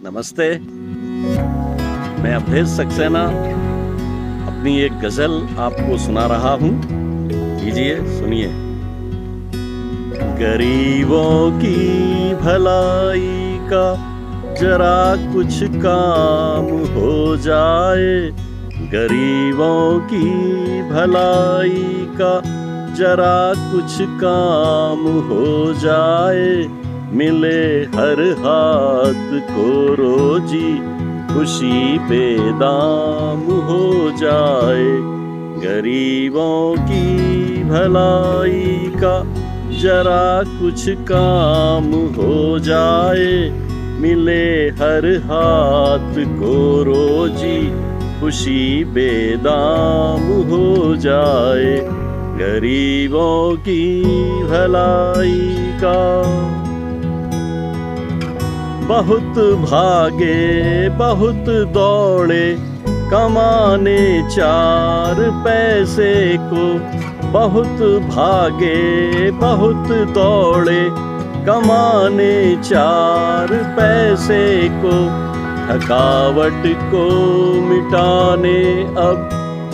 नमस्ते। मैं अवधेश सक्सेना अपनी एक गजल आपको सुना रहा हूँ। लीजिए सुनिए। गरीबों की भलाई का जरा कुछ काम हो जाए, गरीबों की भलाई का जरा कुछ काम हो जाए, मिले हर हाथ को रोजी खुशी बेदाम हो जाए। गरीबों की भलाई का जरा कुछ काम हो जाए, मिले हर हाथ को रोजी खुशी बेदाम हो जाए। गरीबों की भलाई का बहुत भागे बहुत दौड़े कमाने चार पैसे को, बहुत भागे बहुत दौड़े कमाने चार पैसे को, थकावट को मिटाने अब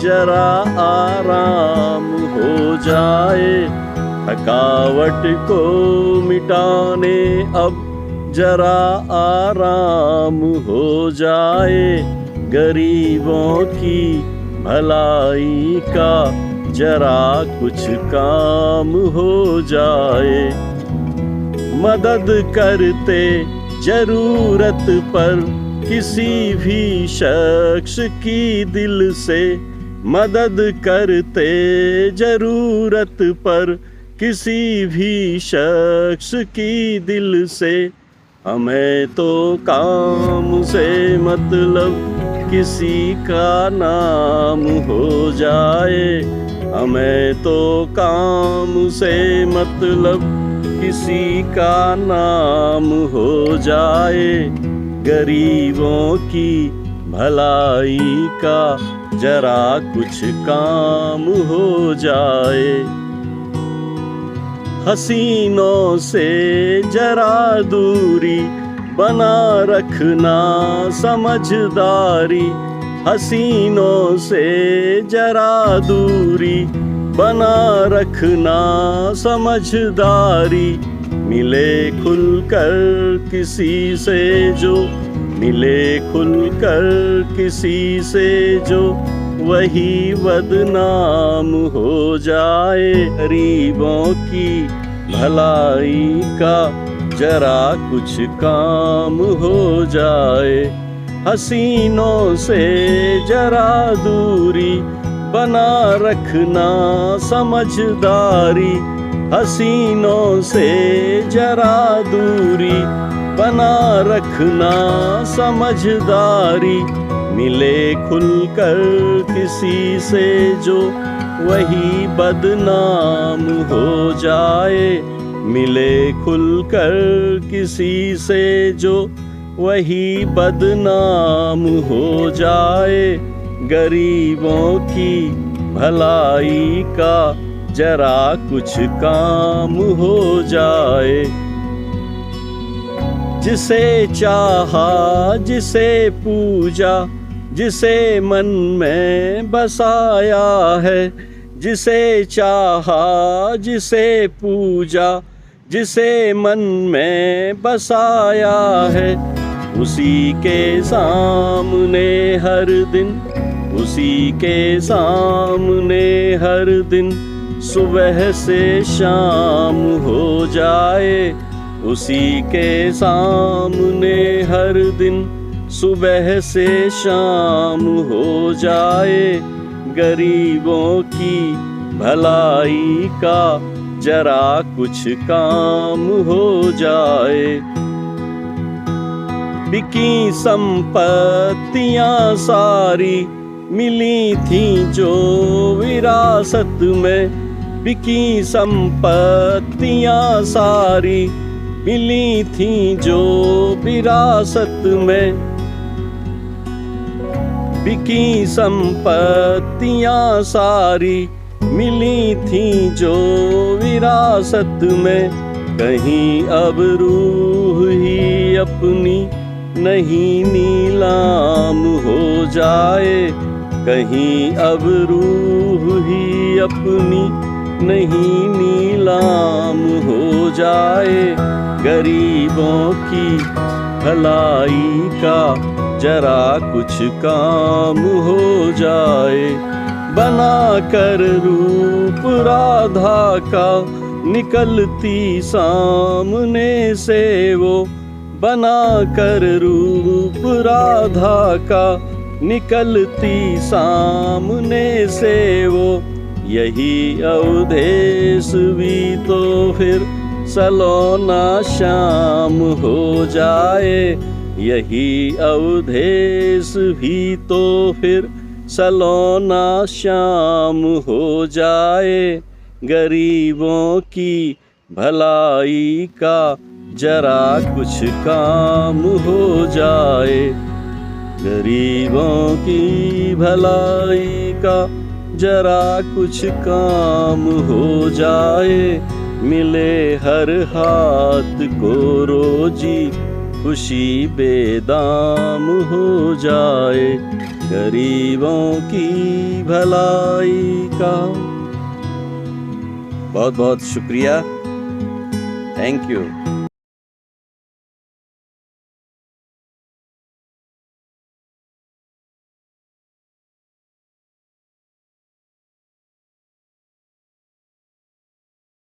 जरा आराम हो जाए। थकावट को मिटाने अब जरा आराम हो जाए। गरीबों की भलाई का जरा कुछ काम हो जाए। मदद करते जरूरत पर किसी भी शख्स की दिल से, मदद करते जरूरत पर किसी भी शख्स की दिल से, हमें तो काम से मतलब किसी का नाम हो जाए। हमें तो काम से मतलब किसी का नाम हो जाए। गरीबों की भलाई का जरा कुछ काम हो जाए। हसीनों से जरा दूरी बना रखना समझदारी, हसीनों से जरा दूरी बना रखना समझदारी। मिले खुलकर किसी से जो, मिले खुलकर किसी से जो, वही बदनाम हो जाए। गरीबों की भलाई का जरा कुछ काम हो जाए। हसीनों से जरा दूरी बना रखना समझदारी, हसीनों से जरा दूरी बना रखना समझदारी। मिले खुलकर किसी से जो, वही बदनाम हो जाए। मिले खुलकर किसी से जो, वही बदनाम हो जाए। गरीबों की भलाई का जरा कुछ काम हो जाए। जिसे चाहा जिसे पूजा, जिसे मन में बसाया है, जिसे चाहा जिसे पूजा, जिसे मन में बसाया है, उसी के सामने हर दिन, उसी के सामने हर दिन सुबह से शाम हो जाए। उसी के सामने हर दिन सुबह से शाम हो जाए। गरीबों की भलाई का जरा कुछ काम हो जाए। बिकी संपत्तियां सारी मिली थी जो विरासत में, बिकी संपत्तियां सारी मिली थी जो विरासत में, बिकी संपत्तियां सारी मिली थी जो विरासत में। कहीं अब रूह ही अपनी नहीं नीलाम हो जाए, कहीं अब रूह ही अपनी नहीं नीलाम हो जाए। गरीबों की भलाई का जरा कुछ काम हो जाए। बना कर रूप राधा का निकलती सामने से वो, बना कर रूप राधा का निकलती सामने से वो। यही अवधेश भी तो फिर सलोना शाम हो जाए। यही अवधेश भी तो फिर सलोना शाम हो जाए। गरीबों की भलाई का जरा कुछ काम हो जाए। गरीबों की भलाई का जरा कुछ काम हो जाए। मिले हर हाथ को रोजी, खुशी बेदाम हो जाए। गरीबों की भलाई का। बहुत बहुत शुक्रिया। Thank you.